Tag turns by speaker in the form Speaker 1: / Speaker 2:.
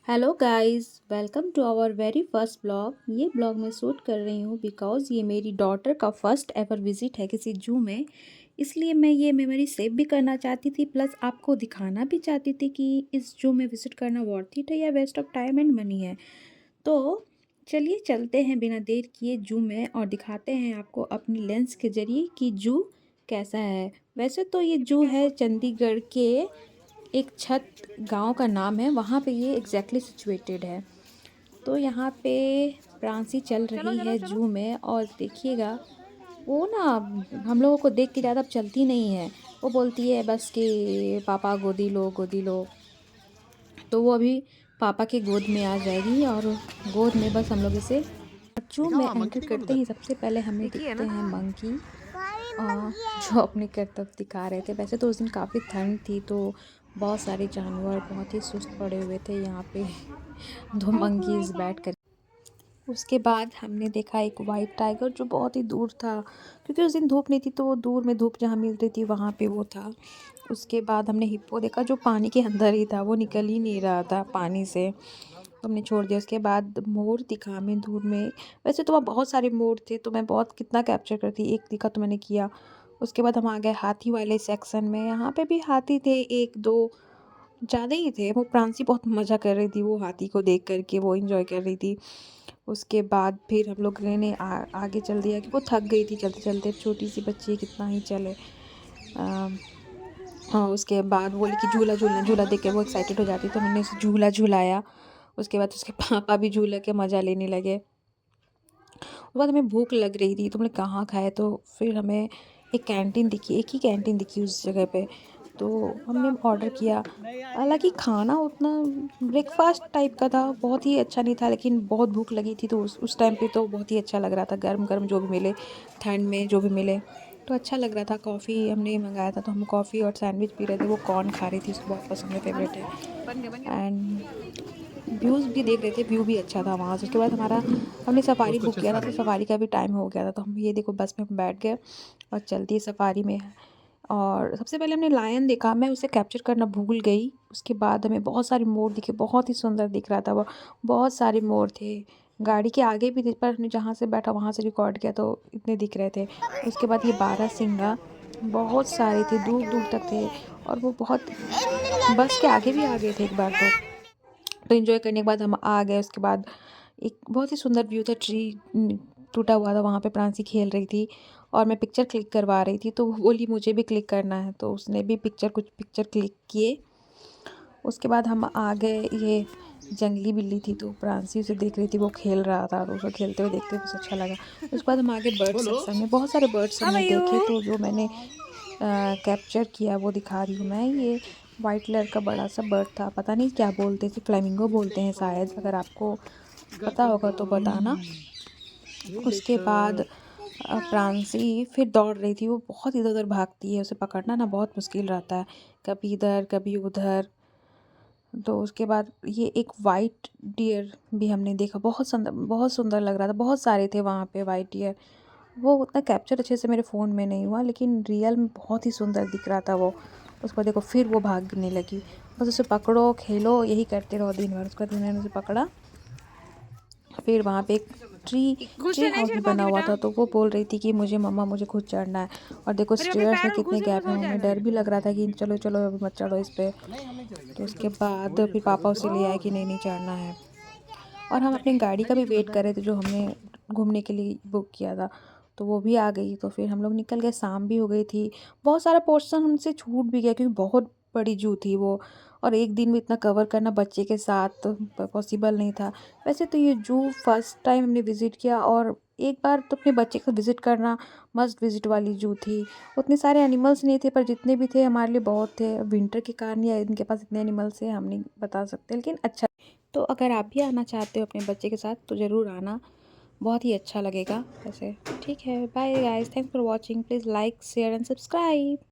Speaker 1: Hello guys, welcome to our very first blog. ये blog मैं shoot कर रही हूँ बिकॉज़ ये मेरी डॉटर का फर्स्ट एवर विज़िट है किसी जू में। इसलिए मैं ये मेमोरी सेव भी करना चाहती थी, प्लस आपको दिखाना भी चाहती थी कि इस जू में विज़िट करना वर्थ इट है या waste of time and money है। तो चलिए चलते हैं बिना देर किए जू में और दिखाते हैं आपको अपनी लेंस के ज़रिए कि जू कैसा है। वैसे तो ये जू है चंडीगढ़ के एक छत गांव का नाम है, वहाँ पे ये एग्जैक्टली सिचुएटेड है। तो यहाँ पे प्रांसी चल रही है जू में और देखिएगा वो ना हम लोगों को देख के ज़्यादा चलती नहीं है। वो बोलती है बस कि पापा गोदी लो। तो वो अभी पापा के गोद में आ जाएगी और गोद में बस हम लोग इसे जू
Speaker 2: दिखाओ
Speaker 1: में
Speaker 2: हाँ,
Speaker 1: एंटर
Speaker 2: मंकी नहीं
Speaker 1: करते
Speaker 2: उधर।
Speaker 1: ही सबसे पहले हमें
Speaker 2: एक ही है
Speaker 1: दिखते
Speaker 2: ना।
Speaker 1: हैं मंकी। जो अपने करतब दिखा रहे थे। वैसे तो उस दिन काफ़ी ठंड थी तो बहुत सारे जानवर बहुत ही सुस्त पड़े हुए थे यहाँ पे। दो मंकीज बैठ कर। उसके बाद हमने देखा एक वाइट टाइगर जो बहुत ही दूर था, क्योंकि उस दिन धूप नहीं थी तो वो दूर में धूप जहाँ मिल रही थी वहाँ पे वो था। उसके बाद हमने हिप्पो देखा जो पानी के अंदर ही था, वो निकल ही नहीं रहा था पानी से, तो हमने छोड़ दिया। उसके बाद मोर दिखा हमें दूर में। वैसे तो वहाँ बहुत सारे मोर थे तो मैं बहुत कितना कैप्चर करती, एक दिखा तो मैंने किया। उसके बाद हम आ गए हाथी वाले सेक्शन में। यहाँ पे भी हाथी थे, एक दो ज़्यादा ही थे। वो प्रांसी बहुत मज़ा कर रही थी, वो हाथी को देख कर के वो इंजॉय कर रही थी। उसके बाद फिर हम लोग ने आगे चल दिया कि वो थक गई थी चलते चलते, छोटी सी बच्ची है, कितना ही चले। हाँ, उसके बाद बोली कि झूला झूलना, झूला देख के वो एक्साइटेड हो जाती तो हमने उसे झूला झूलाया। उसके बाद उसके पापा भी झूला के मज़ा लेने लगे। उसके बाद हमें भूख लग रही थी तो हमने कहाँ खाए, तो फिर हमें एक कैंटीन दिखी, एक ही कैंटीन दिखी उस जगह पे, तो हमने ऑर्डर किया। हालांकि खाना उतना ब्रेकफास्ट टाइप का था, बहुत ही अच्छा नहीं था, लेकिन बहुत भूख लगी थी तो उस टाइम पे तो बहुत ही अच्छा लग रहा था। गर्म गर्म जो भी मिले, ठंड में जो भी मिले तो अच्छा लग रहा था। कॉफ़ी हमने मंगाया था तो हम कॉफ़ी और सैंडविच पी रहे थे। वो कॉर्न खा रही थी, उसको बहुत पसंद है, फेवरेट है।
Speaker 2: बन गया।
Speaker 1: एंड व्यूज़ भी देख रहे थे, व्यू भी अच्छा था वहाँ से। उसके बाद हमारा हमने सफारी
Speaker 2: दोस्तों
Speaker 1: बुक किया
Speaker 2: चश्मा
Speaker 1: था तो
Speaker 2: दे।
Speaker 1: सफारी का भी टाइम हो गया था, तो हम ये देखो बस में बैठ गए और चलती सफारी में। और सबसे पहले हमने लायन देखा, मैं उसे कैप्चर करना भूल गई। उसके बाद हमें बहुत सारे मोर दिखे, बहुत ही सुंदर दिख रहा था वो, बहुत सारे मोर थे। गाड़ी के आगे भी थे पर हमने जहाँ से बैठा वहाँ से रिकॉर्ड किया तो इतने दिख रहे थे। उसके बाद ये बारहसिंगा बहुत सारे थे, दूर दूर तक थे, और वो बहुत बस के आगे भी आ गए थे एक बार तो एंजॉय करने के बाद हम आ गए। उसके बाद एक बहुत ही सुंदर व्यू था, टूटा हुआ था, वहाँ पे प्रांसी खेल रही थी और मैं पिक्चर क्लिक करवा रही थी तो वो बोली मुझे भी क्लिक करना है, तो उसने भी कुछ पिक्चर क्लिक किए। उसके बाद हम आ गए, ये जंगली बिल्ली थी तो प्रांसी उसे देख रही थी, वो खेल रहा था तो उसे खेलते हुए देखते हुए अच्छा लगा। उसके बाद हम आगे बर्ड
Speaker 2: बोलो।
Speaker 1: सेक्शन में, बहुत सारे बर्ड्स
Speaker 2: हाउ आर
Speaker 1: हमने
Speaker 2: यू।
Speaker 1: देखे, तो जो मैंने कैप्चर किया वो दिखा रही हूँ मैं। ये वाइट कलर का बड़ा सा बर्ड था, पता नहीं क्या बोलते थे, फ्लेमिंगो बोलते हैं शायद, अगर आपको पता होगा तो बताना। उसके बाद प्रांसी फिर दौड़ रही थी, वो बहुत इधर उधर भागती है, उसे पकड़ना ना बहुत मुश्किल रहता है, कभी इधर कभी उधर। तो उसके बाद ये एक वाइट डियर भी हमने देखा, बहुत सुंदर लग रहा था, बहुत सारे थे वहाँ पे वाइट डियर। वो उतना कैप्चर अच्छे से मेरे फ़ोन में नहीं हुआ, लेकिन रियल में बहुत ही सुंदर दिख रहा था वो। उसको देखो फिर वो भागने लगी, बस उसे पकड़ो खेलो यही करते रहो दिन भर। उसके बाद मैंने उसे पकड़ा। फिर वहाँ पे एक
Speaker 2: घुस
Speaker 1: ट्री
Speaker 2: से नहीं
Speaker 1: हाउस भी
Speaker 2: चढ़
Speaker 1: बना
Speaker 2: पाओगी
Speaker 1: हुआ
Speaker 2: बेटा।
Speaker 1: था, तो वो बोल रही थी कि मुझे मम्मा मुझे खुद चढ़ना है। और देखो
Speaker 2: अरे अपने
Speaker 1: स्टेयर्स में
Speaker 2: पैर में
Speaker 1: कितने
Speaker 2: घुसे
Speaker 1: गैप
Speaker 2: तो
Speaker 1: हैं,
Speaker 2: हो
Speaker 1: हमें
Speaker 2: जाएगा
Speaker 1: डर भी
Speaker 2: बेटा।
Speaker 1: लग रहा था कि चलो चलो अभी मत चढ़ो इस पे। तो उसके बाद फिर पापा उसे ले आए कि नहीं नहीं चढ़ना है। और हम अपनी गाड़ी का भी वेट कर रहे थे जो हमने घूमने के लिए बुक किया था, तो वो भी आ गई। तो फिर हम लोग निकल गए, शाम भी हो गई थी। बहुत सारा पोर्शन हमसे छूट भी गया क्योंकि बहुत बड़ी जू थी वो, और एक दिन में इतना कवर करना बच्चे के साथ पॉसिबल नहीं था। वैसे तो ये जू फर्स्ट टाइम हमने विज़िट किया, और एक बार तो अपने बच्चे को विज़िट करना मस्ट विज़िट वाली जू थी। उतने सारे एनिमल्स नहीं थे पर जितने भी थे हमारे लिए बहुत थे। विंटर के कारण या इनके पास इतने एनिमल्स हैं हम नहीं बता सकते, लेकिन अच्छा। तो अगर आप भी आना चाहते हो अपने बच्चे के साथ तो ज़रूर आना, बहुत ही अच्छा लगेगा वैसे। ठीक है, bye guys, thanks for watching, please like share and subscribe.